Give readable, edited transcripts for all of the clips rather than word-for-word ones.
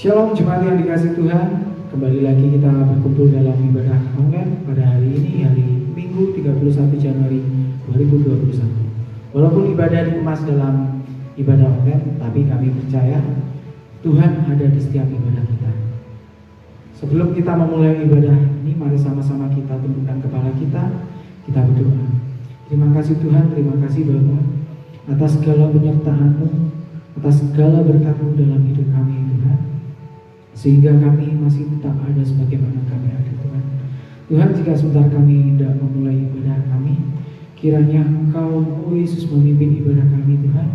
Shalom jemaat yang dikasih Tuhan, kembali lagi kita berkumpul dalam ibadah online pada hari ini, hari Minggu 31 Januari 2021. Walaupun ibadah dikemas dalam ibadah online, tapi kami percaya Tuhan ada di setiap ibadah kita. Sebelum kita memulai ibadah ini, mari sama-sama kita tundukkan kepala kita berdoa. Terima kasih Tuhan, terima kasih Bapa atas segala penyertaan-Mu, atas segala berkat-Mu dalam hidup kami Tuhan, sehingga kami masih tetap ada sebagaimana kami ada Tuhan. Tuhan, jika sebentar kami tidak memulai ibadah kami, kiranya Engkau, oh Yesus, memimpin ibadah kami Tuhan.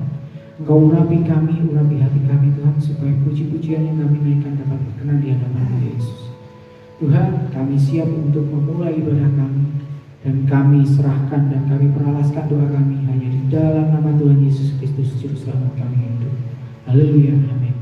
Engkau urapi kami, urapi hati kami Tuhan, supaya puji-pujian yang kami naikkan dapat berkenan di hadapan Yesus. Tuhan, kami siap untuk memulai ibadah kami, dan kami serahkan dan kami peralaskan doa kami hanya di dalam nama Tuhan Yesus Kristus, Juru Selamat kami hidup. Haleluya, amin.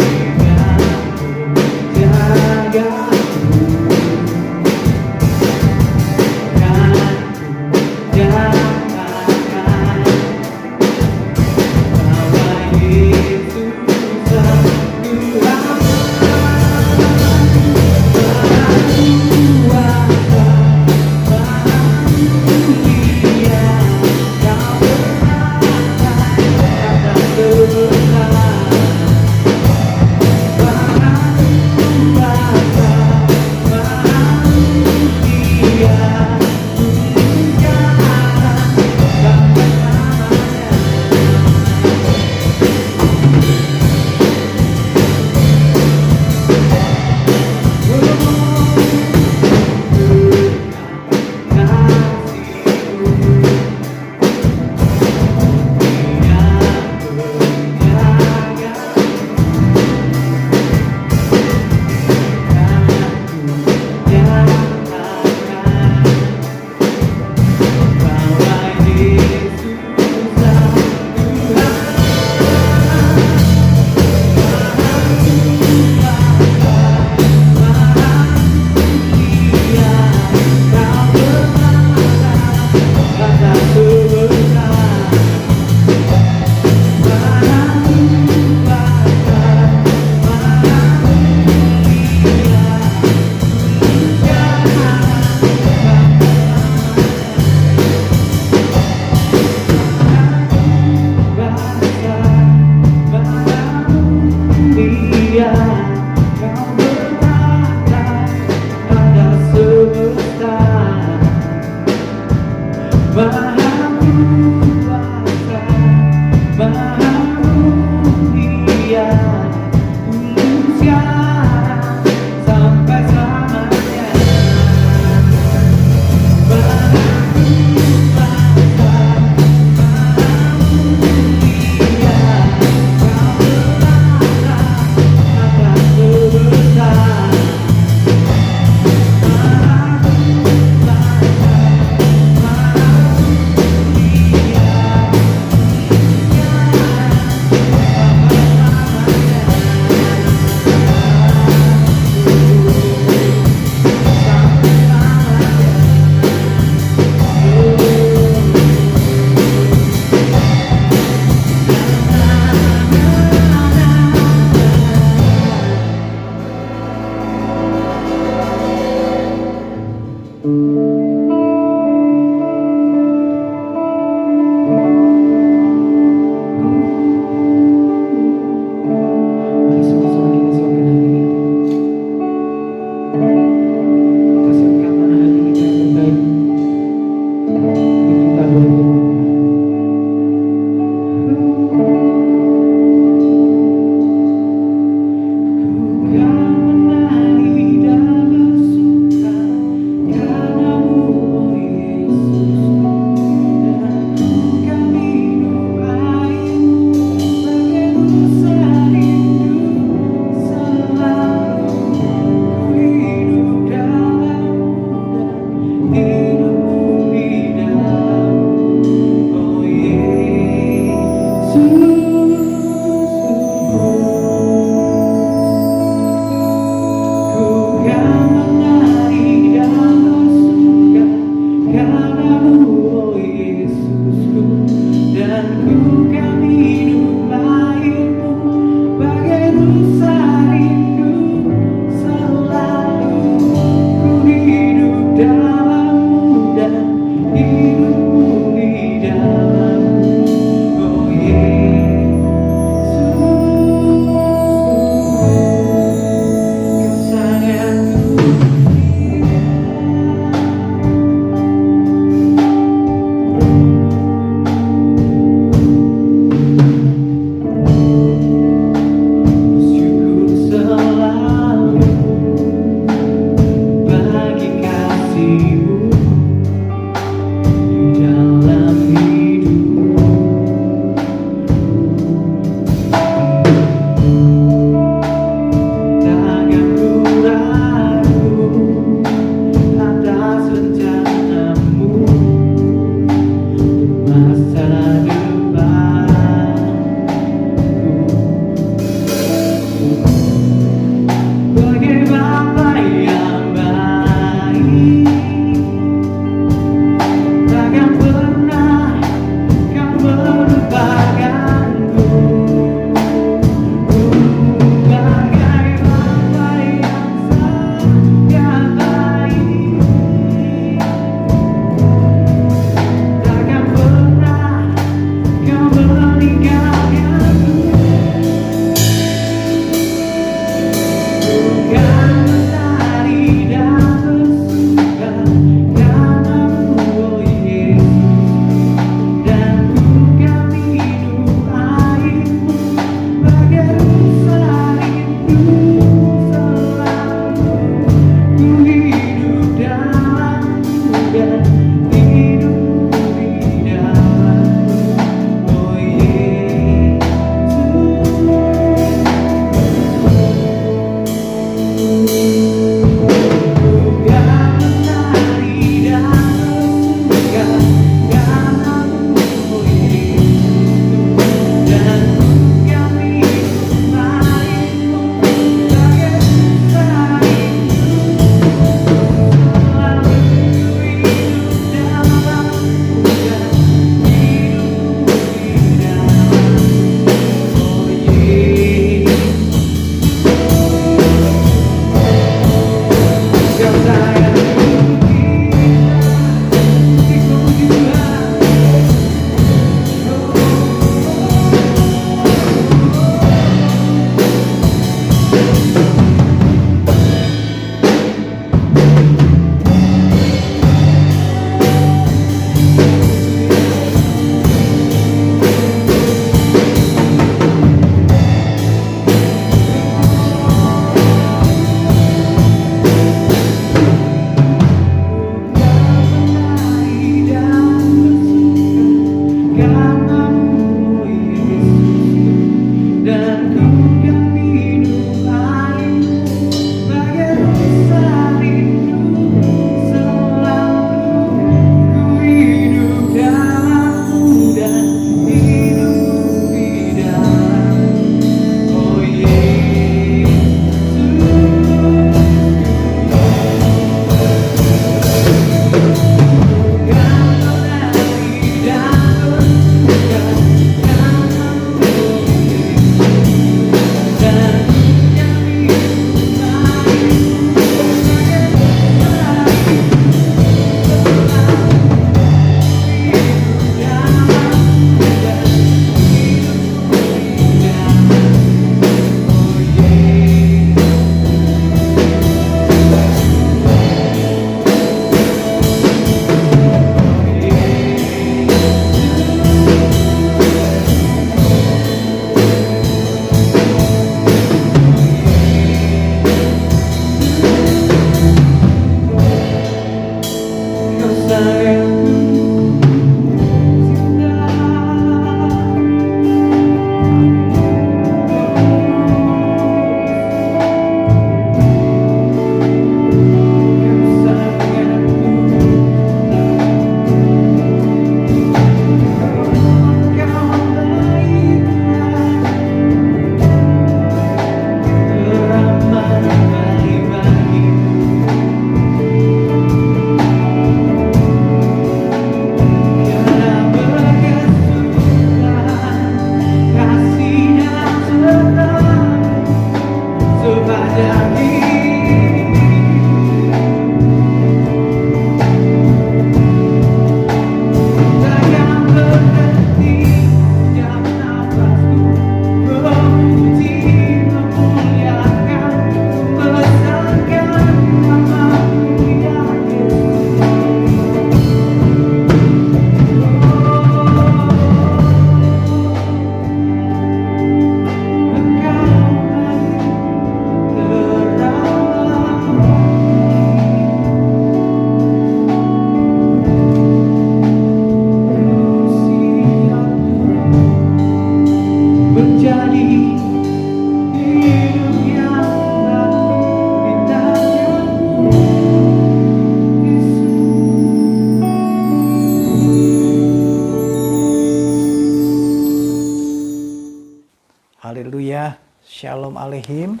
Haleluya, Shalom Aleihim.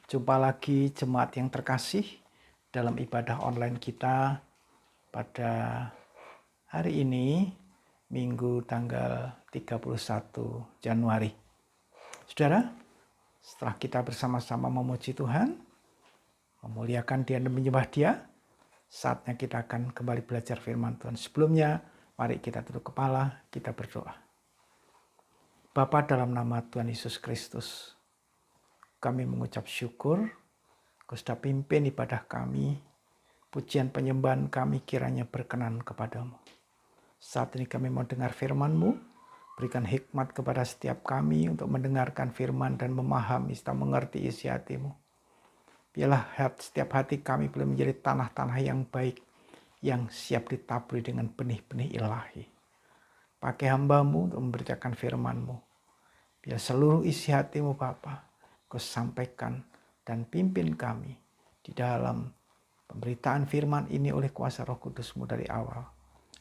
Jumpa lagi jemaat yang terkasih dalam ibadah online kita pada hari ini, Minggu tanggal 31 Januari. Saudara, setelah kita bersama-sama memuji Tuhan, memuliakan Dia dan menyembah Dia, saatnya kita akan kembali belajar firman Tuhan. Sebelumnya, mari kita tunduk kepala, kita berdoa. Bapa, dalam nama Tuhan Yesus Kristus, kami mengucap syukur, Kau sudah pimpin ibadah kami, pujian penyembahan kami kiranya berkenan kepadamu. Saat ini kami mau dengar firman-Mu, berikan hikmat kepada setiap kami untuk mendengarkan firman dan memahami serta mengerti isi hati-Mu. Biarlah setiap hati kami boleh menjadi tanah-tanah yang baik, yang siap ditaburi dengan benih-benih ilahi. Pakai hamba-Mu untuk memberitakan firman-Mu. Biar seluruh isi hati-Mu Bapa, Kau sampaikan dan pimpin kami di dalam pemberitaan firman ini oleh kuasa Roh Kudus-Mu dari awal,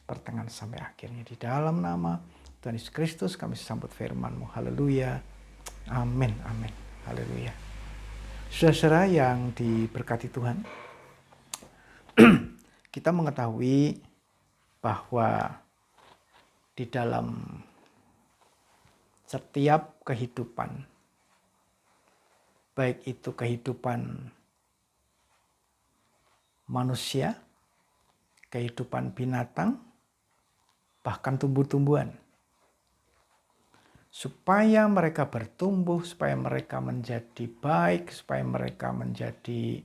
pertengahan sampai akhirnya. Di dalam nama Tuhan Yesus Kristus kami sambut firman-Mu. Haleluya. Amin. Amin. Haleluya. Saudara-saudara yang diberkati Tuhan, kita mengetahui bahwa di dalam setiap kehidupan, baik itu kehidupan manusia, kehidupan binatang, bahkan tumbuh-tumbuhan, supaya mereka bertumbuh, supaya mereka menjadi baik, supaya mereka menjadi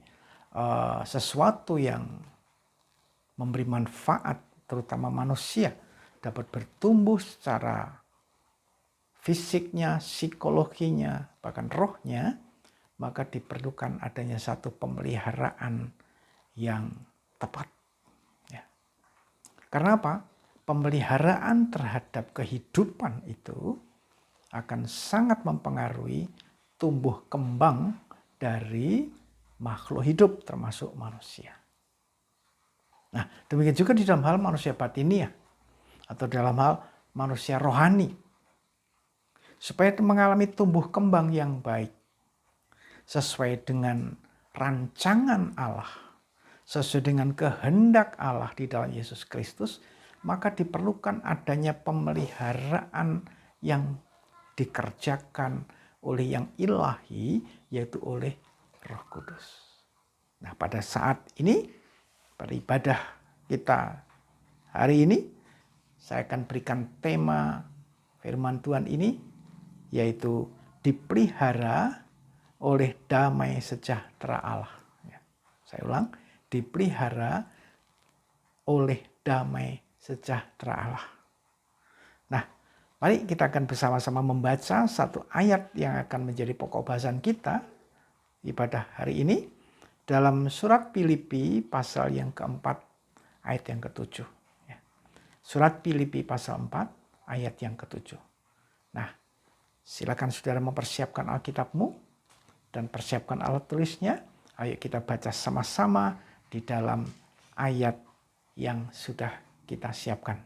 sesuatu yang memberi manfaat, terutama manusia dapat bertumbuh secara fisiknya, psikologinya, bahkan rohnya, maka diperlukan adanya satu pemeliharaan yang tepat. Ya. Karena apa? Pemeliharaan terhadap kehidupan itu akan sangat mempengaruhi tumbuh kembang dari makhluk hidup termasuk manusia. Nah, demikian juga di dalam hal manusia batiniah atau dalam hal manusia rohani. Supaya mengalami tumbuh kembang yang baik sesuai dengan rancangan Allah, sesuai dengan kehendak Allah di dalam Yesus Kristus, maka diperlukan adanya pemeliharaan yang dikerjakan oleh yang ilahi, yaitu oleh Roh Kudus. Nah, pada saat ini, pada ibadah kita hari ini, saya akan berikan tema firman Tuhan ini, yaitu dipelihara oleh damai sejahtera Allah. Ya, saya ulang, dipelihara oleh damai sejahtera Allah. Nah, mari kita akan bersama-sama membaca satu ayat yang akan menjadi pokok bahasan kita ibadah hari ini dalam surat Filipi pasal yang keempat ayat yang ke-7. Ya. Surat Filipi pasal 4 ayat yang ke-7. Nah, silakan saudara mempersiapkan Alkitabmu dan persiapkan alat tulisnya. Ayo kita baca sama-sama di dalam ayat yang sudah kita siapkan.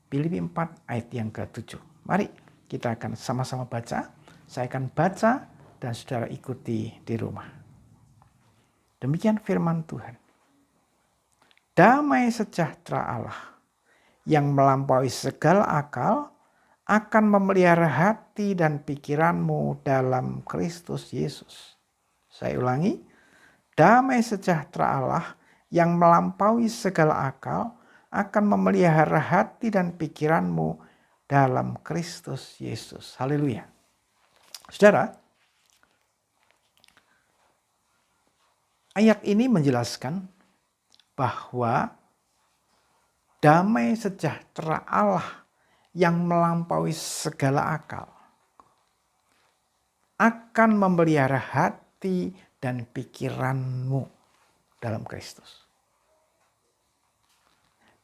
Filipi 4 ayat yang ke-7. Mari kita akan sama-sama baca. Saya akan baca dan saudara ikuti di rumah. Demikian firman Tuhan. Damai sejahtera Allah yang melampaui segala akal akan memelihara hati dan pikiranmu dalam Kristus Yesus. Saya ulangi, damai sejahtera Allah yang melampaui segala akal akan memelihara hati dan pikiranmu dalam Kristus Yesus. Haleluya. Saudara, ayat ini menjelaskan bahwa damai sejahtera Allah yang melampaui segala akal akan memelihara hati dan pikiranmu dalam Kristus.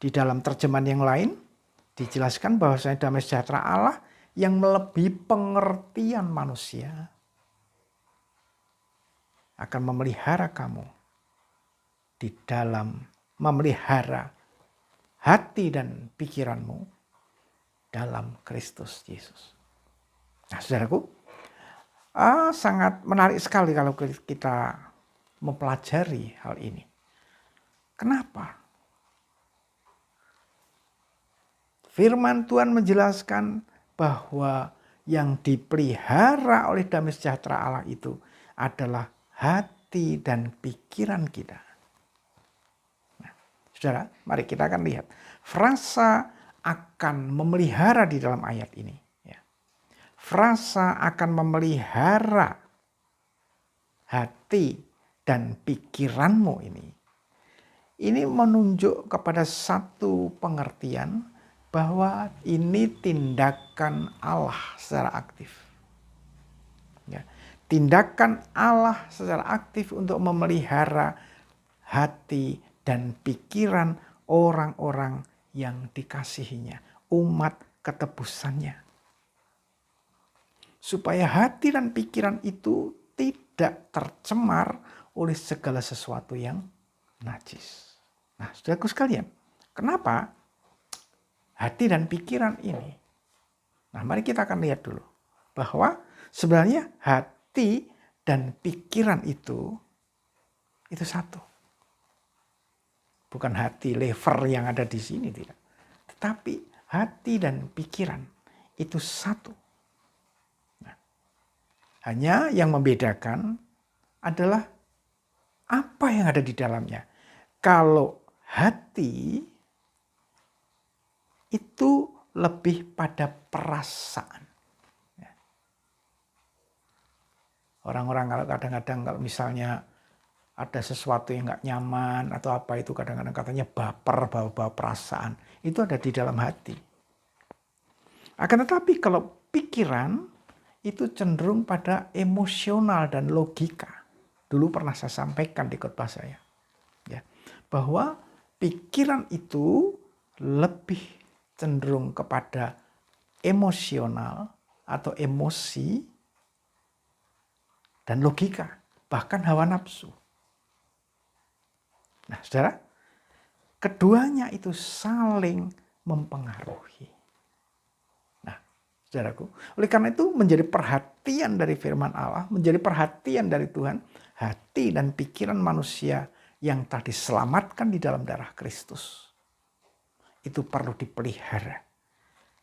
Di dalam terjemahan yang lain dijelaskan bahwasanya damai sejahtera Allah yang melebihi pengertian manusia akan memelihara kamu di dalam memelihara hati dan pikiranmu dalam Kristus Yesus. Nah, saudaraku, sangat menarik sekali kalau kita mempelajari hal ini. Kenapa? Firman Tuhan menjelaskan bahwa yang dipelihara oleh damai sejahtera Allah itu adalah hati dan pikiran kita. Nah, saudara, mari kita akan lihat frasa akan memelihara di dalam ayat ini. Ya. Frasa akan memelihara hati dan pikiranmu ini. Ini menunjuk kepada satu pengertian bahwa ini tindakan Allah secara aktif. Ya. Tindakan Allah secara aktif untuk memelihara hati dan pikiran orang-orang yang dikasihinya, umat ketebusannya. Supaya hati dan pikiran itu tidak tercemar oleh segala sesuatu yang najis. Nah, saudaraku sekalian, kenapa hati dan pikiran ini? Nah, mari kita akan lihat dulu bahwa sebenarnya hati dan pikiran itu satu. Bukan hati lever yang ada di sini, tidak. Tetapi hati dan pikiran itu satu. Nah, hanya yang membedakan adalah apa yang ada di dalamnya. Kalau hati itu lebih pada perasaan. Orang-orang kalau kadang-kadang kalau misalnya ada sesuatu yang nggak nyaman atau apa itu kadang-kadang katanya baper, bawa-bawa perasaan. Itu ada di dalam hati. Akan tetapi kalau pikiran itu cenderung pada emosional dan logika. Dulu pernah saya sampaikan di khotbah saya. Ya, bahwa pikiran itu lebih cenderung kepada emosional atau emosi dan logika, bahkan hawa nafsu. Nah, saudara, keduanya itu saling mempengaruhi. Nah, saudaraku, oleh karena itu menjadi perhatian dari firman Allah, menjadi perhatian dari Tuhan, hati dan pikiran manusia yang telah diselamatkan di dalam darah Kristus. Itu perlu dipelihara.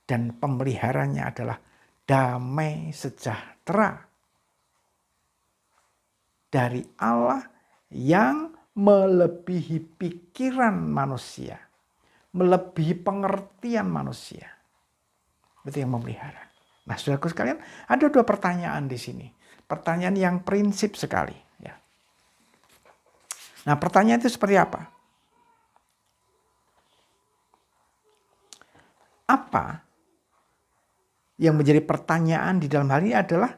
Dan pemeliharanya adalah damai sejahtera dari Allah yang melebihi pikiran manusia, melebihi pengertian manusia. Itu yang memelihara. Nah, saudaraku sekalian, ada dua pertanyaan di sini. Pertanyaan yang prinsip sekali. Ya. Nah, pertanyaan itu seperti apa? Apa yang menjadi pertanyaan di dalam hal ini adalah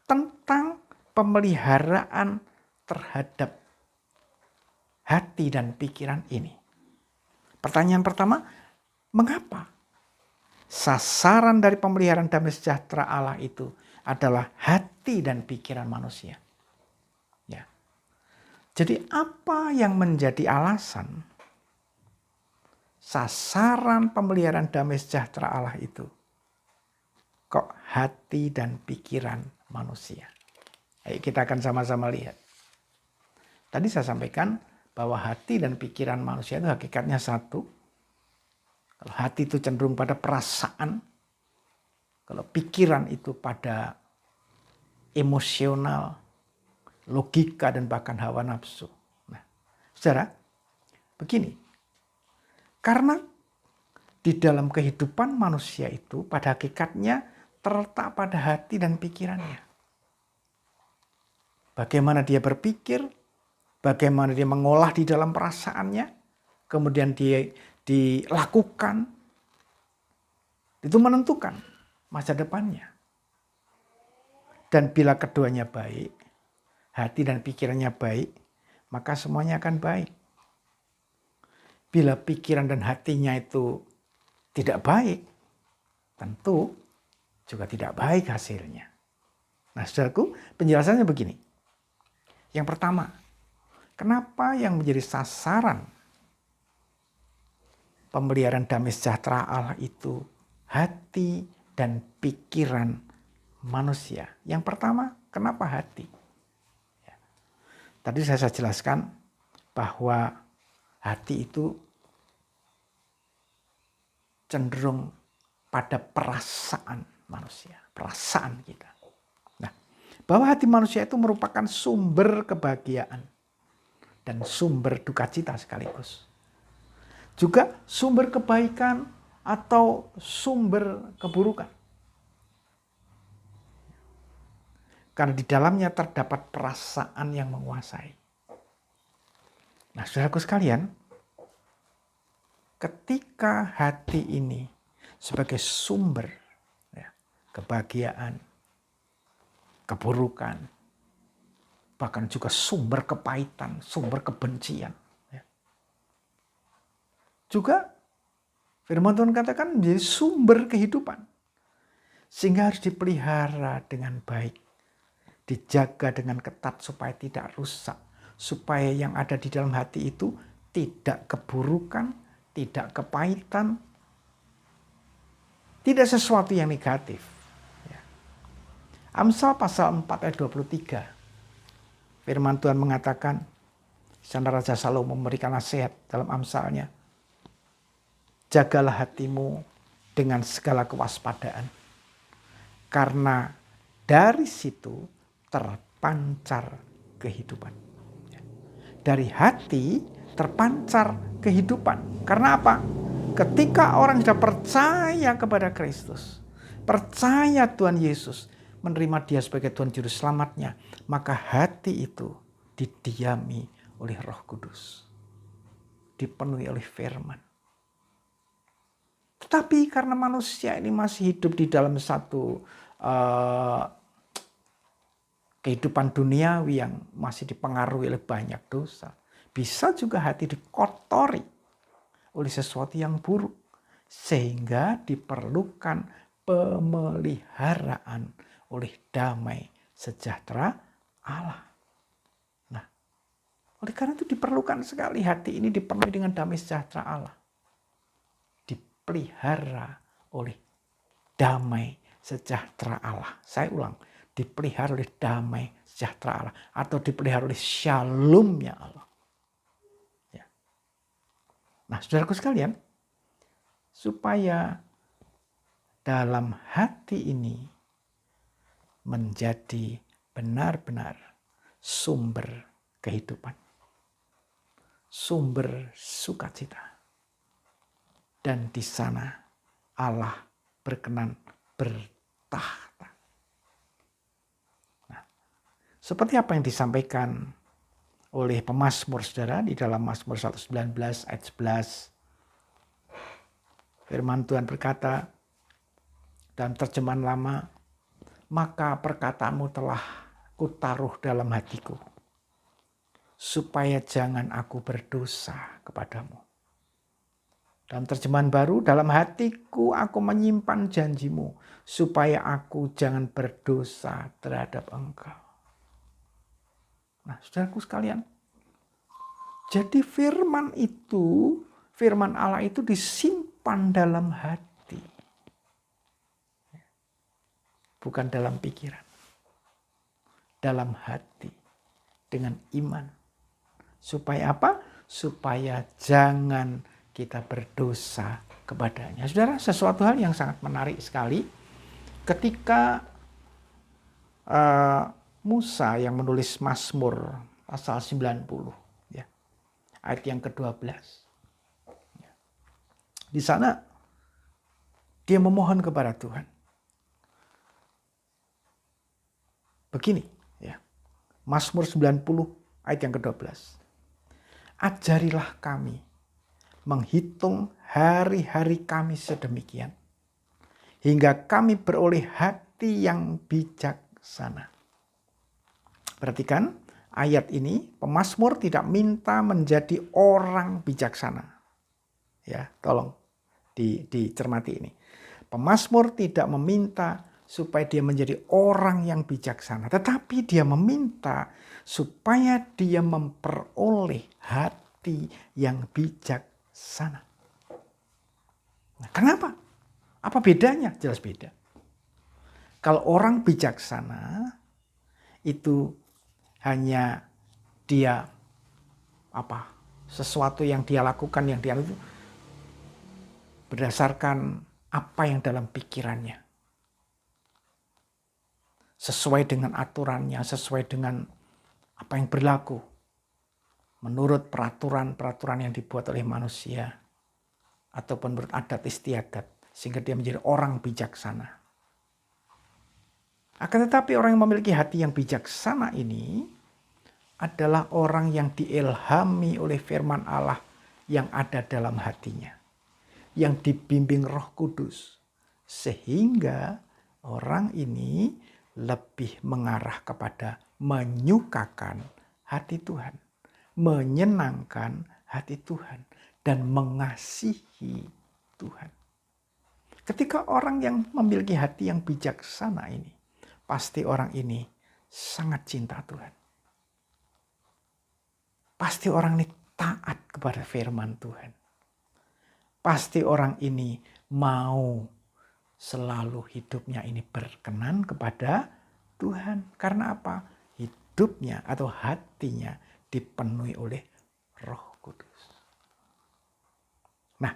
tentang pemeliharaan terhadap hati dan pikiran ini. Pertanyaan pertama, mengapa sasaran dari pemeliharaan damai sejahtera Allah itu adalah hati dan pikiran manusia? Ya. Jadi apa yang menjadi alasan sasaran pemeliharaan damai sejahtera Allah itu kok hati dan pikiran manusia? Ayo kita akan sama-sama lihat. Tadi saya sampaikan bahwa hati dan pikiran manusia itu hakikatnya satu. Kalau hati itu cenderung pada perasaan, kalau pikiran itu pada emosional, logika dan bahkan hawa nafsu. Nah, saudara, begini. Karena di dalam kehidupan manusia itu pada hakikatnya terletak pada hati dan pikirannya. Bagaimana dia berpikir, bagaimana dia mengolah di dalam perasaannya, kemudian dia dilakukan, itu menentukan masa depannya. Dan bila keduanya baik, hati dan pikirannya baik, maka semuanya akan baik. Bila pikiran dan hatinya itu tidak baik, tentu juga tidak baik hasilnya. Nah, saudaraku, penjelasannya begini. Yang pertama, kenapa yang menjadi sasaran pemeliharaan damai sejahtera Allah itu hati dan pikiran manusia? Yang pertama, Kenapa hati? Ya. Tadi saya jelaskan bahwa hati itu cenderung pada perasaan manusia, perasaan kita. Nah, bahwa hati manusia itu merupakan sumber kebahagiaan dan sumber duka cita sekaligus. Juga sumber kebaikan atau sumber keburukan. Karena di dalamnya terdapat perasaan yang menguasai. Nah, saudaraku sekalian, ketika hati ini sebagai sumber ya, kebahagiaan, keburukan, bahkan juga sumber kepahitan, sumber kebencian. Ya. Juga firman Tuhan katakan menjadi sumber kehidupan. Sehingga harus dipelihara dengan baik. Dijaga dengan ketat supaya tidak rusak. Supaya yang ada di dalam hati itu tidak keburukan, tidak kepahitan, tidak sesuatu yang negatif. Ya. Amsal pasal 4 ayat 23. Firman Tuhan mengatakan, sana Raja Salomo memberikan nasihat dalam Amsalnya. Jagalah hatimu dengan segala kewaspadaan. Karena dari situ terpancar kehidupan. Dari hati terpancar kehidupan. Karena apa? Ketika orang sudah percaya kepada Kristus, percaya Tuhan Yesus, menerima Dia sebagai Tuhan Juru Selamatnya, maka hati itu didiami oleh Roh Kudus. Dipenuhi oleh firman. Tetapi karena manusia ini masih hidup di dalam satu kehidupan duniawi yang masih dipengaruhi oleh banyak dosa. Bisa juga hati dikotori oleh sesuatu yang buruk. Sehingga diperlukan pemeliharaan oleh damai sejahtera Allah. Nah, oleh karena itu diperlukan sekali hati ini dipenuhi dengan damai sejahtera Allah. Dipelihara oleh damai sejahtera Allah. Saya ulang, dipelihara oleh damai sejahtera Allah. Atau dipelihara oleh shalomnya Allah. Ya. Nah, saudaraku sekalian, supaya dalam hati ini menjadi benar-benar sumber kehidupan. Sumber sukacita. Dan di sana Allah berkenan bertahta. Nah, seperti apa yang disampaikan oleh pemazmur saudara di dalam Mazmur 119 ayat 11. Firman Tuhan berkata dalam terjemahan lama, maka perkataanmu telah kutaruh dalam hatiku, supaya jangan aku berdosa kepadamu. Dalam terjemahan baru, dalam hatiku aku menyimpan janjimu, supaya aku jangan berdosa terhadap engkau. Nah, saudaraku sekalian, jadi firman itu, firman Allah itu disimpan dalam hati. Bukan dalam pikiran. Dalam hati. Dengan iman. Supaya apa? Supaya jangan kita berdosa kepadanya. Saudara, sesuatu hal yang sangat menarik sekali. Ketika Musa yang menulis Mazmur pasal 90. Ya, ayat yang ke-12. Ya. Di sana dia memohon kepada Tuhan. Begini, ya. Mazmur 90 ayat yang ke-12. Ajarilah kami menghitung hari-hari kami sedemikian, hingga kami beroleh hati yang bijaksana. Perhatikan ayat ini, pemazmur tidak minta menjadi orang bijaksana. Ya, tolong dicermati ini. Pemazmur tidak meminta supaya dia menjadi orang yang bijaksana, tetapi dia meminta supaya dia memperoleh hati yang bijaksana. Nah, kenapa? Apa bedanya? Jelas beda. Kalau orang bijaksana, itu hanya dia sesuatu yang dia lakukan, yang dia itu berdasarkan apa yang dalam pikirannya. Sesuai dengan aturannya, sesuai dengan apa yang berlaku. Menurut peraturan-peraturan yang dibuat oleh manusia. Ataupun menurut adat istiadat. Sehingga dia menjadi orang bijaksana. Akan tetapi orang yang memiliki hati yang bijaksana ini adalah orang yang diilhami oleh firman Allah yang ada dalam hatinya. Yang dibimbing Roh Kudus. Sehingga orang ini lebih mengarah kepada menyukakan hati Tuhan. Menyenangkan hati Tuhan. Dan mengasihi Tuhan. Ketika orang yang memiliki hati yang bijaksana ini, pasti orang ini sangat cinta Tuhan. Pasti orang ini taat kepada firman Tuhan. Pasti orang ini mau selalu hidupnya ini berkenan kepada Tuhan. Karena apa? Hidupnya atau hatinya dipenuhi oleh Roh Kudus. Nah,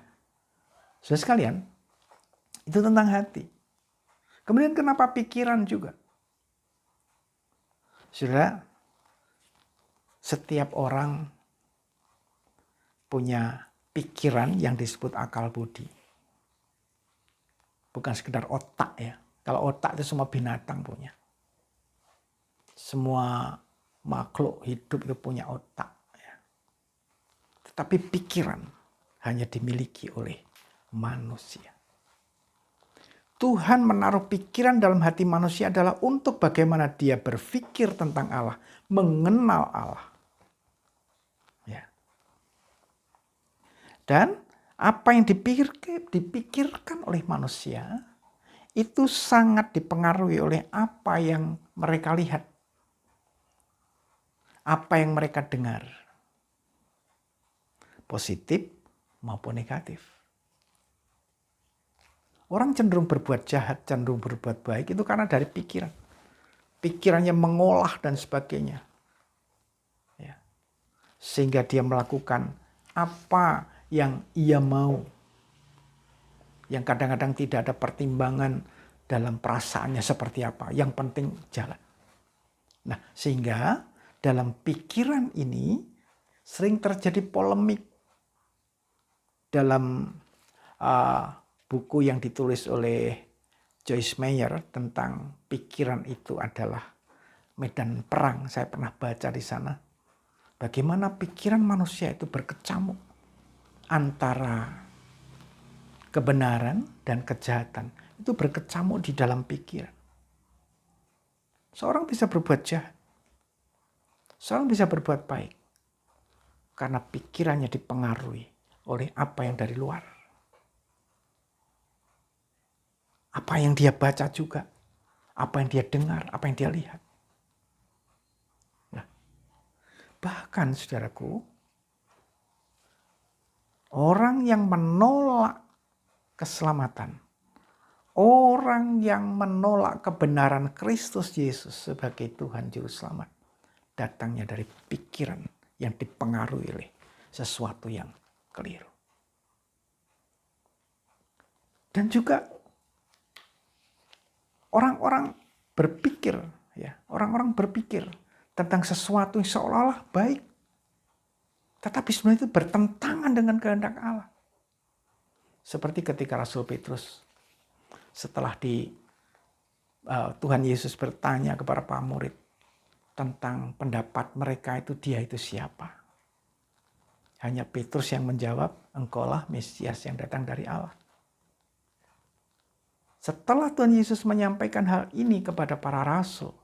saudara sekalian, itu tentang hati. Kemudian kenapa pikiran juga? Saudara, setiap orang punya pikiran yang disebut akal budi. Bukan sekedar otak ya. Kalau otak itu semua binatang punya. Semua makhluk hidup itu punya otak. Ya. Tetapi pikiran hanya dimiliki oleh manusia. Tuhan menaruh pikiran dalam hati manusia adalah untuk bagaimana dia berpikir tentang Allah. Mengenal Allah. Ya. Dan apa yang dipikirkan oleh manusia itu sangat dipengaruhi oleh apa yang mereka lihat. Apa yang mereka dengar. Positif maupun negatif. Orang cenderung berbuat jahat, cenderung berbuat baik itu karena dari pikiran. Pikirannya mengolah dan sebagainya. Ya. Sehingga dia melakukan apa yang ia mau. Yang kadang-kadang tidak ada pertimbangan dalam perasaannya seperti apa. Yang penting jalan. Nah, sehingga dalam pikiran ini sering terjadi polemik. Dalam buku yang ditulis oleh Joyce Meyer tentang pikiran itu adalah medan perang. Saya pernah baca di sana. Bagaimana pikiran manusia itu berkecamuk antara kebenaran dan kejahatan. Itu berkecamuk di dalam pikiran. Seorang bisa berbuat jahat. Seorang bisa berbuat baik. Karena pikirannya dipengaruhi oleh apa yang dari luar. Apa yang dia baca juga. Apa yang dia dengar, apa yang dia lihat. Nah, bahkan saudaraku, orang yang menolak keselamatan, orang yang menolak kebenaran Kristus Yesus sebagai Tuhan Juru Selamat, datangnya dari pikiran yang dipengaruhi oleh sesuatu yang keliru. Dan juga orang-orang berpikir, ya, orang-orang berpikir tentang sesuatu yang seolah-olah baik, tetapi sebenarnya itu bertentangan dengan kehendak Allah. Seperti ketika Rasul Petrus setelah Tuhan Yesus bertanya kepada para murid tentang pendapat mereka itu dia itu siapa. Hanya Petrus yang menjawab, engkaulah Mesias yang datang dari Allah. Setelah Tuhan Yesus menyampaikan hal ini kepada para rasul,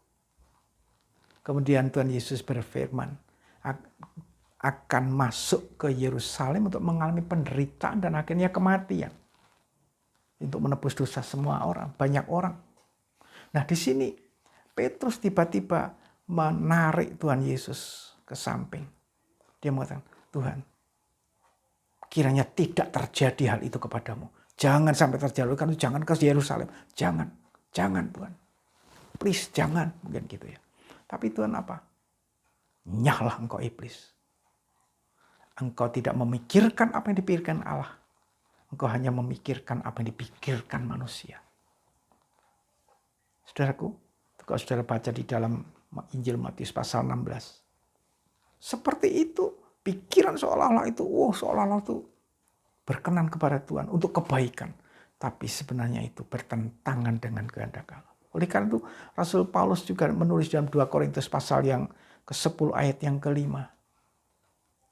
kemudian Tuhan Yesus berfirman akan masuk ke Yerusalem untuk mengalami penderitaan dan akhirnya kematian. Untuk menebus dosa semua orang, banyak orang. Nah di sini Petrus tiba-tiba menarik Tuhan Yesus ke samping. Dia mengatakan, Tuhan, kiranya tidak terjadi hal itu kepadamu. Jangan sampai terjadi, kan jangan ke Yerusalem. Jangan Tuhan. Please jangan, mungkin gitu ya. Tapi Tuhan apa? Nyahlah engkau iblis. Engkau tidak memikirkan apa yang dipikirkan Allah. Engkau hanya memikirkan apa yang dipikirkan manusia. Saudaraku, kalau saudara baca di dalam Injil Matius pasal 16. Seperti itu, pikiran seolah-olah itu, seolah-olah itu berkenan kepada Tuhan untuk kebaikan. Tapi sebenarnya itu bertentangan dengan kehendak Allah. Oleh karena itu, Rasul Paulus juga menulis dalam 2 Korintus pasal yang ke-10 ayat yang ke-5.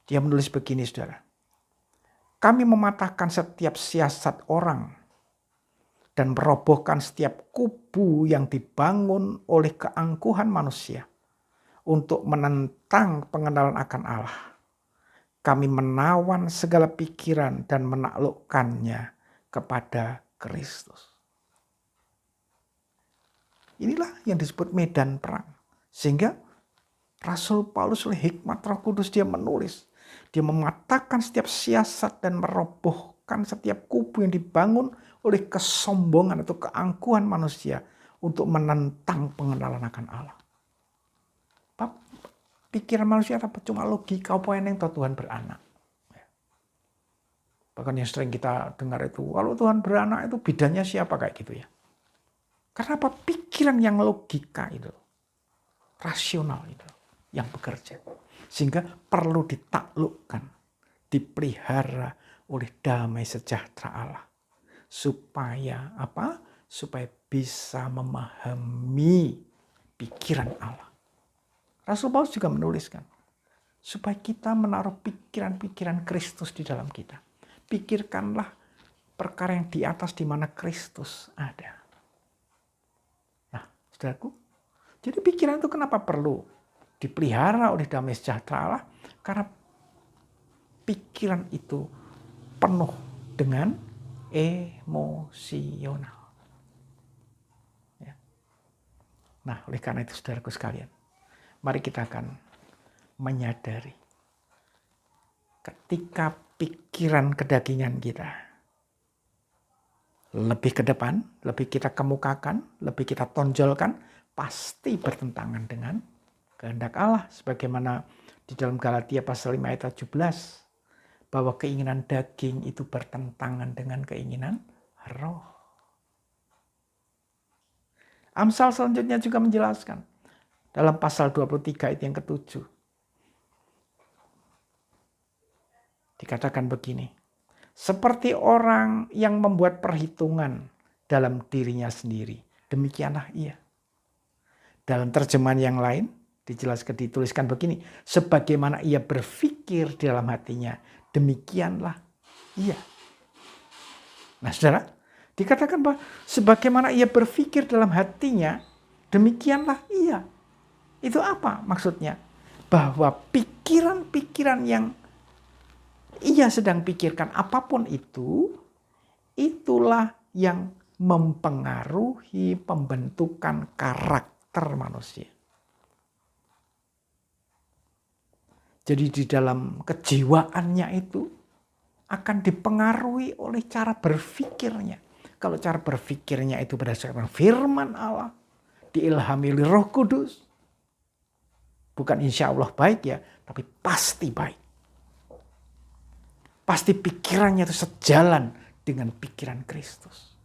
Dia menulis begini, saudara. Kami mematahkan setiap siasat orang dan merobohkan setiap kubu yang dibangun oleh keangkuhan manusia untuk menentang pengenalan akan Allah. Kami menawan segala pikiran dan menaklukkannya kepada Kristus. Inilah yang disebut medan perang. Sehingga Rasul Paulus oleh hikmat Roh Kudus dia menulis. Dia mematahkan setiap siasat dan merobohkan setiap kubu yang dibangun oleh kesombongan atau keangkuhan manusia untuk menentang pengenalan akan Allah. Pikiran manusia apa? Cuma logika apa yang tahu Tuhan beranak. Bahkan yang sering kita dengar itu, kalau Tuhan beranak itu bidannya siapa kayak gitu ya. Karena apa? Pikiran yang logika itu, rasional itu yang bekerja. Sehingga perlu ditaklukkan, dipelihara oleh damai sejahtera Allah. Supaya apa? Supaya bisa memahami pikiran Allah. Rasul Paulus juga menuliskan. Supaya kita menaruh pikiran-pikiran Kristus di dalam kita. Pikirkanlah perkara yang di atas di mana Kristus ada. Nah, saudaraku. Jadi pikiran itu kenapa perlu dipelihara oleh damai sejahtera Allah? Karena pikiran itu penuh dengan emosional. Ya. Nah, oleh karena itu saudaraku sekalian, mari kita akan menyadari ketika pikiran kedagingan kita lebih ke depan, lebih kita kemukakan, lebih kita tonjolkan, pasti bertentangan dengan kehendak Allah. Sebagaimana di dalam Galatia pasal 5 ayat 17. Bahwa keinginan daging itu bertentangan dengan keinginan roh. Amsal selanjutnya juga menjelaskan. Dalam pasal 23 ayat yang ke-7. Dikatakan begini. Seperti orang yang membuat perhitungan dalam dirinya sendiri. Demikianlah ia. Dalam terjemahan yang lain dituliskan begini. Sebagaimana ia berpikir di dalam hatinya. Demikianlah ia. Nah saudara, dikatakan bahwa sebagaimana ia berpikir dalam hatinya, demikianlah ia. Itu apa maksudnya? Bahwa pikiran-pikiran yang ia sedang pikirkan apapun itu, itulah yang mempengaruhi pembentukan karakter manusia. Jadi di dalam kejiwaannya itu akan dipengaruhi oleh cara berpikirnya. Kalau cara berpikirnya itu berdasarkan firman Allah, diilhami oleh Roh Kudus, bukan insya Allah baik ya, tapi pasti baik. Pasti pikirannya itu sejalan dengan pikiran Kristus.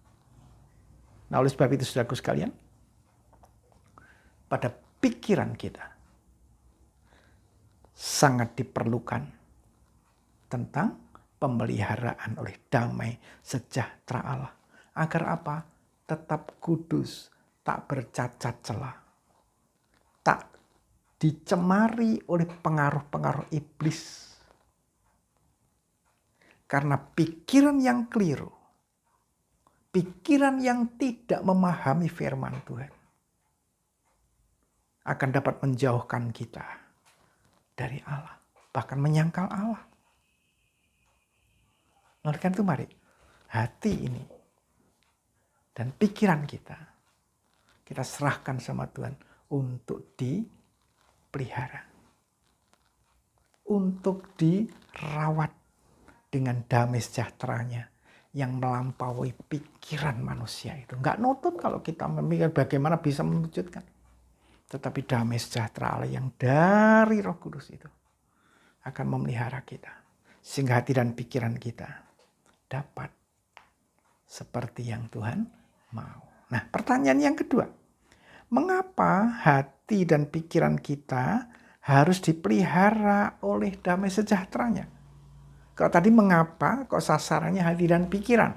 Nah oleh sebab itu saudaraku sekalian, pada pikiran kita sangat diperlukan tentang pemeliharaan oleh damai sejahtera Allah. Agar apa? Tetap kudus, tak bercacat celah. Tak dicemari oleh pengaruh-pengaruh iblis. Karena pikiran yang keliru, pikiran yang tidak memahami firman Tuhan, akan dapat menjauhkan kita dari Allah, bahkan menyangkal Allah. Oleh karena itu mari hati ini dan pikiran kita serahkan sama Tuhan untuk dipelihara, untuk dirawat dengan damai sejahteranya yang melampaui pikiran manusia itu. Nggak nutut kalau kita memikir bagaimana bisa mewujudkan. Tetapi damai sejahtera Allah yang dari Roh Kudus itu akan memelihara kita. Sehingga hati dan pikiran kita dapat seperti yang Tuhan mau. Nah, pertanyaan yang kedua. Mengapa hati dan pikiran kita harus dipelihara oleh damai sejahteranya? Kalau tadi mengapa, kok sasarannya hati dan pikiran.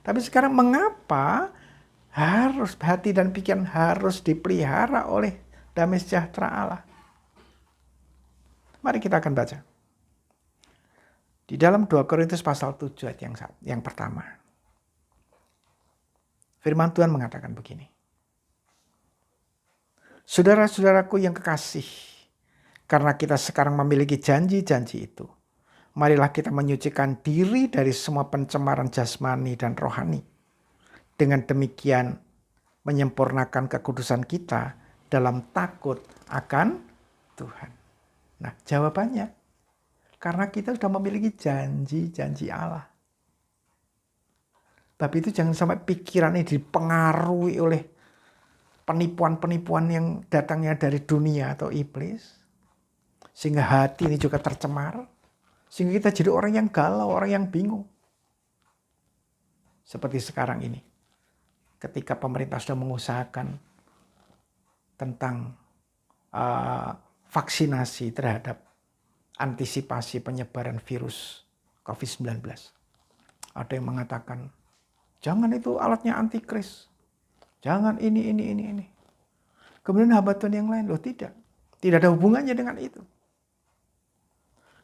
Tapi sekarang mengapa harus hati dan pikiran harus dipelihara oleh damai sejahtera Allah? Mari kita akan baca. Di dalam 2 Korintus pasal 7 ayat yang pertama. Firman Tuhan mengatakan begini. Saudara-saudaraku yang kekasih, karena kita sekarang memiliki janji-janji itu, marilah kita menyucikan diri dari semua pencemaran jasmani dan rohani. Dengan demikian menyempurnakan kekudusan kita dalam takut akan Tuhan. Nah, jawabannya karena kita sudah memiliki janji-janji Allah. Tapi itu jangan sampai pikiran ini dipengaruhi oleh penipuan-penipuan yang datangnya dari dunia atau iblis. Sehingga hati ini juga tercemar. Sehingga kita jadi orang yang galau, orang yang bingung. Seperti sekarang ini. Ketika pemerintah sudah mengusahakan tentang vaksinasi terhadap antisipasi penyebaran virus COVID-19. Ada yang mengatakan, jangan itu alatnya antikris. Jangan ini. Kemudian hamba Tuhan yang lain, loh tidak. Tidak ada hubungannya dengan itu.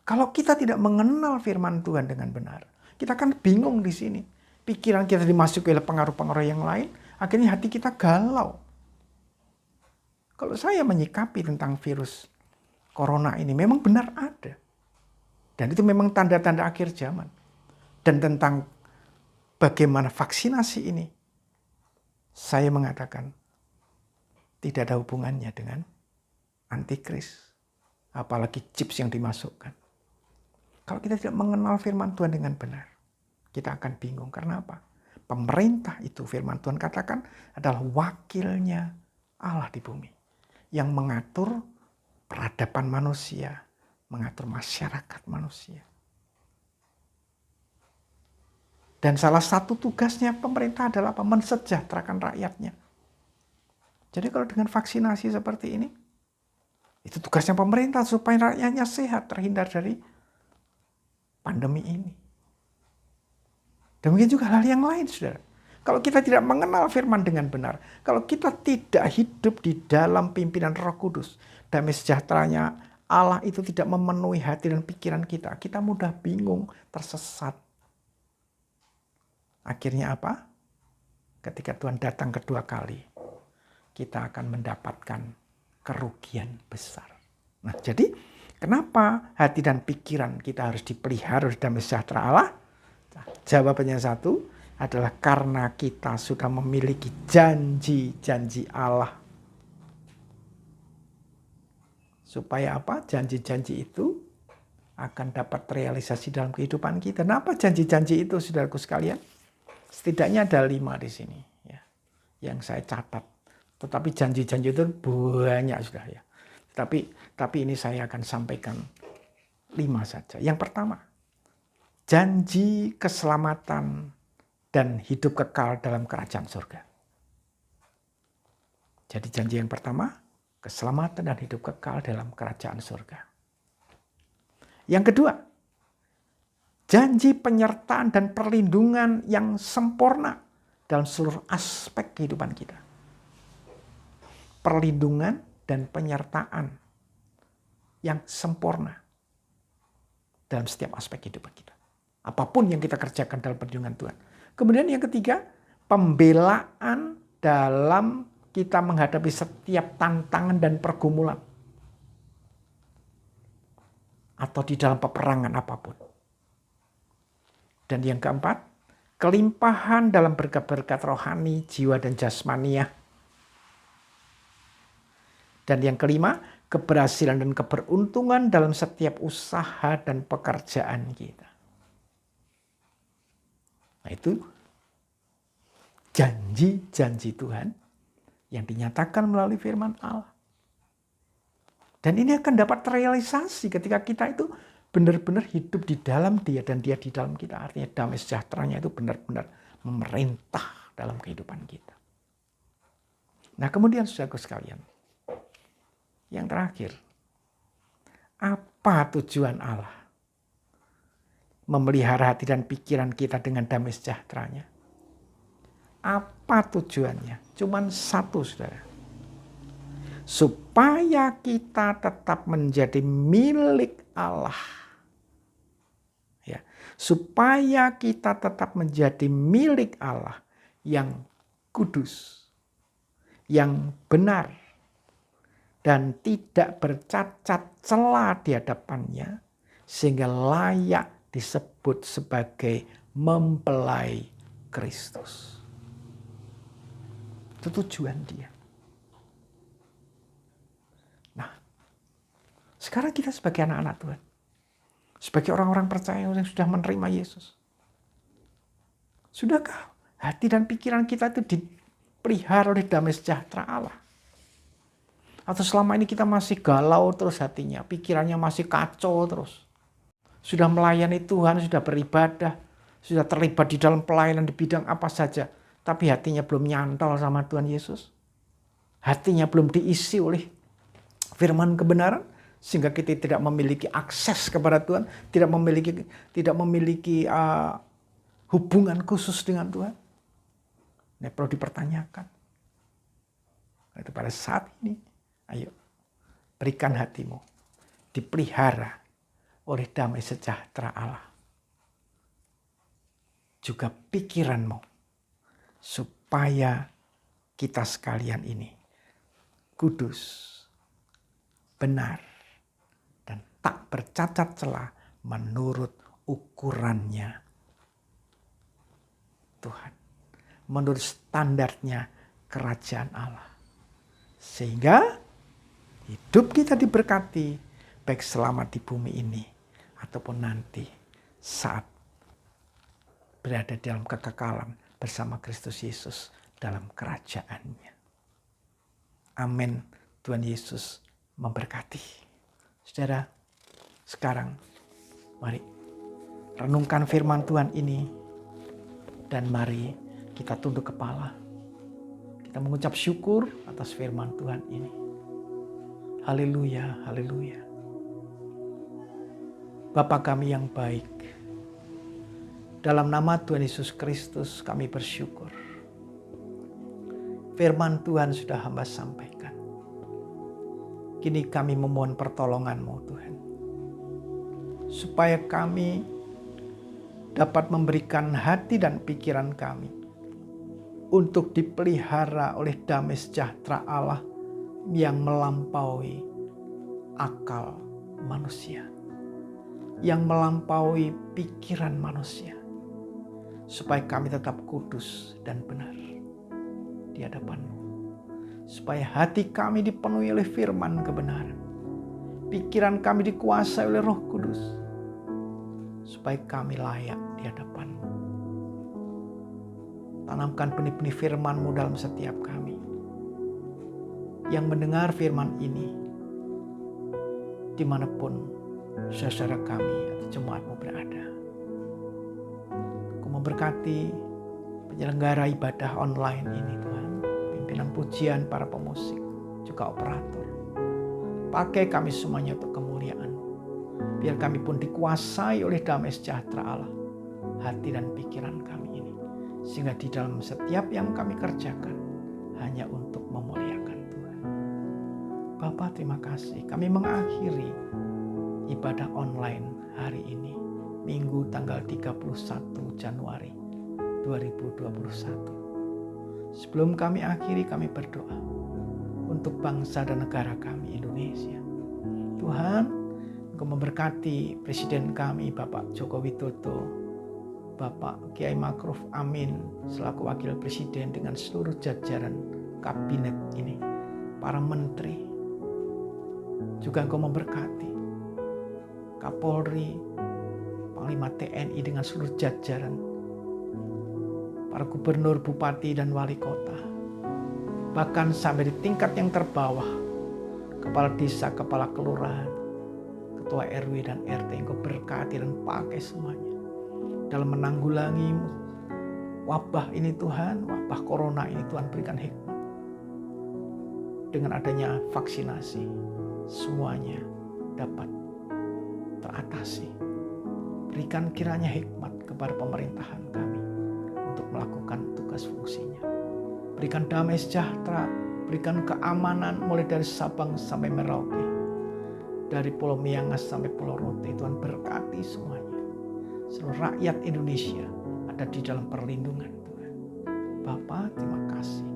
Kalau kita tidak mengenal firman Tuhan dengan benar, kita akan bingung di sini. Pikiran kita dimasuki oleh pengaruh-pengaruh yang lain, akhirnya hati kita galau. Kalau saya menyikapi tentang virus corona ini, memang benar ada. Dan itu memang tanda-tanda akhir zaman. Dan tentang bagaimana vaksinasi ini, saya mengatakan tidak ada hubungannya dengan antikris. Apalagi chips yang dimasukkan. Kalau kita tidak mengenal firman Tuhan dengan benar, kita akan bingung. Karena apa? Pemerintah itu firman Tuhan katakan adalah wakilnya Allah di bumi. Yang mengatur peradaban manusia, mengatur masyarakat manusia. Dan salah satu tugasnya pemerintah adalah apa? Mensejahterakan rakyatnya. Jadi kalau dengan vaksinasi seperti ini, itu tugasnya pemerintah supaya rakyatnya sehat, terhindar dari pandemi ini. Demikian juga hal yang lain, saudara. Kalau kita tidak mengenal firman dengan benar, kalau kita tidak hidup di dalam pimpinan Roh Kudus, damai sejahteranya Allah itu tidak memenuhi hati dan pikiran kita, kita mudah bingung, tersesat. Akhirnya apa? Ketika Tuhan datang kedua kali, kita akan mendapatkan kerugian besar. Nah, jadi kenapa hati dan pikiran kita harus dipelihara damai sejahtera Allah? Jawabannya satu adalah karena kita sudah memiliki janji-janji Allah. Supaya apa? Janji-janji itu akan dapat realisasi dalam kehidupan kita. Nah, apa janji-janji itu, saudaraku sekalian? Setidaknya ada 5 di sini ya, yang saya catat. Tetapi janji-janji itu banyak sudah ya. Tapi ini saya akan sampaikan 5 saja. Yang pertama, janji keselamatan dan hidup kekal dalam kerajaan surga. Jadi janji yang pertama, keselamatan dan hidup kekal dalam kerajaan surga. Yang kedua, janji penyertaan dan perlindungan yang sempurna dalam seluruh aspek kehidupan kita. Perlindungan dan penyertaan yang sempurna dalam setiap aspek kehidupan kita. Apapun yang kita kerjakan dalam perlindungan Tuhan. Kemudian yang ketiga, pembelaan dalam kita menghadapi setiap tantangan dan pergumulan. Atau di dalam peperangan apapun. Dan yang keempat, kelimpahan dalam berkat-berkat rohani, jiwa dan jasmaniah. Dan yang kelima, keberhasilan dan keberuntungan dalam setiap usaha dan pekerjaan kita. Nah, itu janji-janji Tuhan yang dinyatakan melalui firman Allah. Dan ini akan dapat terrealisasi ketika kita itu benar-benar hidup di dalam Dia dan Dia di dalam kita. Artinya damai sejahteranya itu benar-benar memerintah dalam kehidupan kita. Nah kemudian saudaraku sekalian, yang terakhir, apa tujuan Allah memelihara hati dan pikiran kita dengan damai sejahteranya? Apa tujuannya? Cuman satu, saudara. Supaya kita tetap menjadi milik Allah. Ya, supaya kita tetap menjadi milik Allah yang kudus, yang benar, dan tidak bercacat celah di hadapannya, sehingga layak disebut sebagai mempelai Kristus. Itu tujuan Dia. Nah, sekarang kita sebagai anak-anak Tuhan, sebagai orang-orang percaya yang sudah menerima Yesus, sudahkah hati dan pikiran kita itu dipelihara oleh damai sejahtera Allah? Atau selama ini kita masih galau terus hatinya, pikirannya masih kacau terus. Sudah melayani Tuhan, sudah beribadah, sudah terlibat di dalam pelayanan di bidang apa saja, tapi hatinya belum nyantol sama Tuhan Yesus. Hatinya belum diisi oleh firman kebenaran, sehingga kita tidak memiliki akses kepada Tuhan, tidak memiliki hubungan khusus dengan Tuhan. Ini perlu dipertanyakan. Itu pada saat ini, ayo berikan hatimu dipelihara oleh damai sejahtera Allah. Juga pikiranmu, supaya kita sekalian ini kudus, benar, dan tak bercacat celah menurut ukurannya Tuhan. Menurut standarnya kerajaan Allah. Sehingga hidup kita diberkati, baik selama di bumi ini ataupun nanti saat berada dalam kekekalan bersama Kristus Yesus dalam kerajaannya. Amin. Tuhan Yesus memberkati. Saudara, sekarang mari renungkan firman Tuhan ini dan mari kita tunduk kepala. Kita mengucap syukur atas firman Tuhan ini. Haleluya, haleluya. Bapa kami yang baik, dalam nama Tuhan Yesus Kristus kami bersyukur. Firman Tuhan sudah hamba sampaikan. Kini kami memohon pertolongan-Mu Tuhan. Supaya kami dapat memberikan hati dan pikiran kami untuk dipelihara oleh damai sejahtera Allah yang melampaui akal manusia, yang melampaui pikiran manusia, supaya kami tetap kudus dan benar di hadapan-Mu, supaya hati kami dipenuhi oleh firman kebenaran, pikiran kami dikuasai oleh Roh Kudus, supaya kami layak di hadapan-Mu. Tanamkan benih-benih firman-Mu dalam setiap kami yang mendengar firman ini dimanapun saudara kami atau jemaat-Mu berada. Aku memberkati penyelenggara ibadah online ini Tuhan, pimpinan pujian, para pemusik, juga operator. Pakai kami semuanya untuk kemuliaan. Biar kami pun dikuasai oleh damai sejahtera Allah, hati dan pikiran kami ini. Sehingga di dalam setiap yang kami kerjakan hanya untuk memuliakan Tuhan. Bapa, terima kasih. Kami mengakhiri ibadah online hari ini, Minggu tanggal 31 Januari 2021. Sebelum kami akhiri, kami berdoa untuk bangsa dan negara kami Indonesia. Tuhan, Engkau memberkati Presiden kami Bapak Joko Widodo, Bapak Kiai Ma'ruf Amin selaku Wakil Presiden dengan seluruh jajaran kabinet ini, para menteri. Juga Engkau memberkati Kapolri, Panglima TNI dengan seluruh jajaran, para gubernur, bupati, dan wali kota. Bahkan sampai di tingkat yang terbawah, kepala desa, kepala kelurahan, ketua RW dan RT. Engkau berkati dan pakai semuanya dalam menanggulangi wabah ini Tuhan, wabah corona ini Tuhan, berikan hikmat. Dengan adanya vaksinasi, semuanya dapat teratasi. Berikan kiranya hikmat kepada pemerintahan kami untuk melakukan tugas fungsinya. Berikan damai sejahtera, berikan keamanan mulai dari Sabang sampai Merauke, dari Pulau Miangas sampai Pulau Rote. Tuhan berkati semuanya. Seluruh rakyat Indonesia ada di dalam perlindungan Tuhan. Bapa, terima kasih.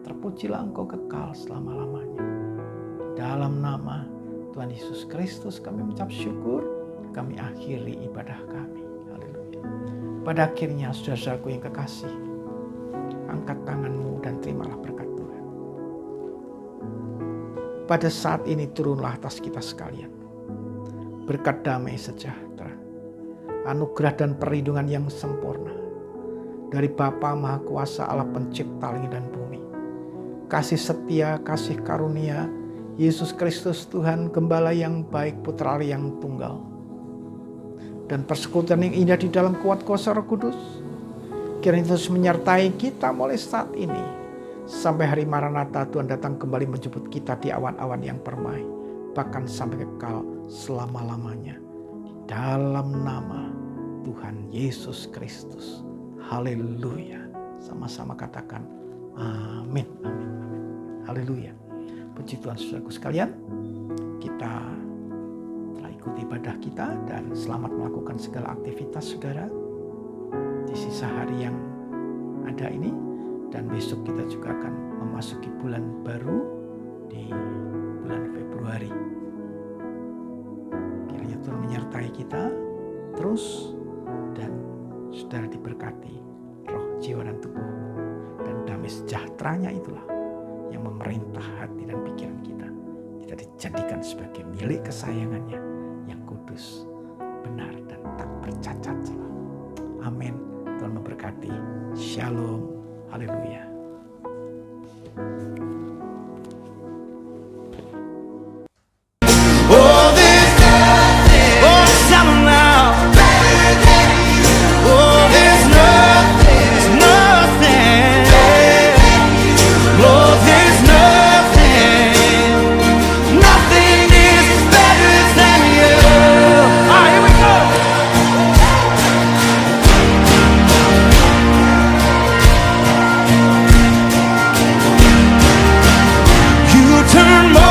Terpujilah Engkau kekal selama-lamanya. Dalam nama Tuhan Yesus Kristus kami mengucap syukur. Kami akhiri ibadah kami. Haleluya. Pada akhirnya saudara-saudaraku yang kekasih, angkat tanganmu dan terimalah berkat Tuhan. Pada saat ini turunlah atas kita sekalian berkat damai sejahtera, anugerah dan perlindungan yang sempurna dari Bapa Maha Kuasa, Allah Pencipta langit dan bumi. Kasih setia, kasih karunia Yesus Kristus Tuhan, Gembala yang baik, Putra Allah yang tunggal, dan persekutuan yang indah di dalam kuat kuasa Roh Kudus kiranya terus menyertai kita mulai saat ini sampai hari Maranatha Tuhan datang kembali menjemput kita di awan-awan yang permai, bahkan sampai kekal selama-lamanya. Di dalam nama Tuhan Yesus Kristus. Haleluya. Sama-sama katakan amin, amin, amin. Haleluya. Puji Tuhan saudaraku sekalian, kita telah ikuti ibadah kita dan selamat melakukan segala aktivitas saudara di sisa hari yang ada ini. Dan besok kita juga akan memasuki bulan baru di bulan Februari. Kiranya Tuhan menyertai kita terus dan saudara diberkati roh, jiwa dan tubuh. Dan damai sejahteranya itulah yang memerintah hati dan pikiran kita. Kita dijadikan sebagai milik kesayangannya yang kudus, benar dan tak bercacat celah. Amin. Tuhan memberkati. Shalom. Haleluya. Turn more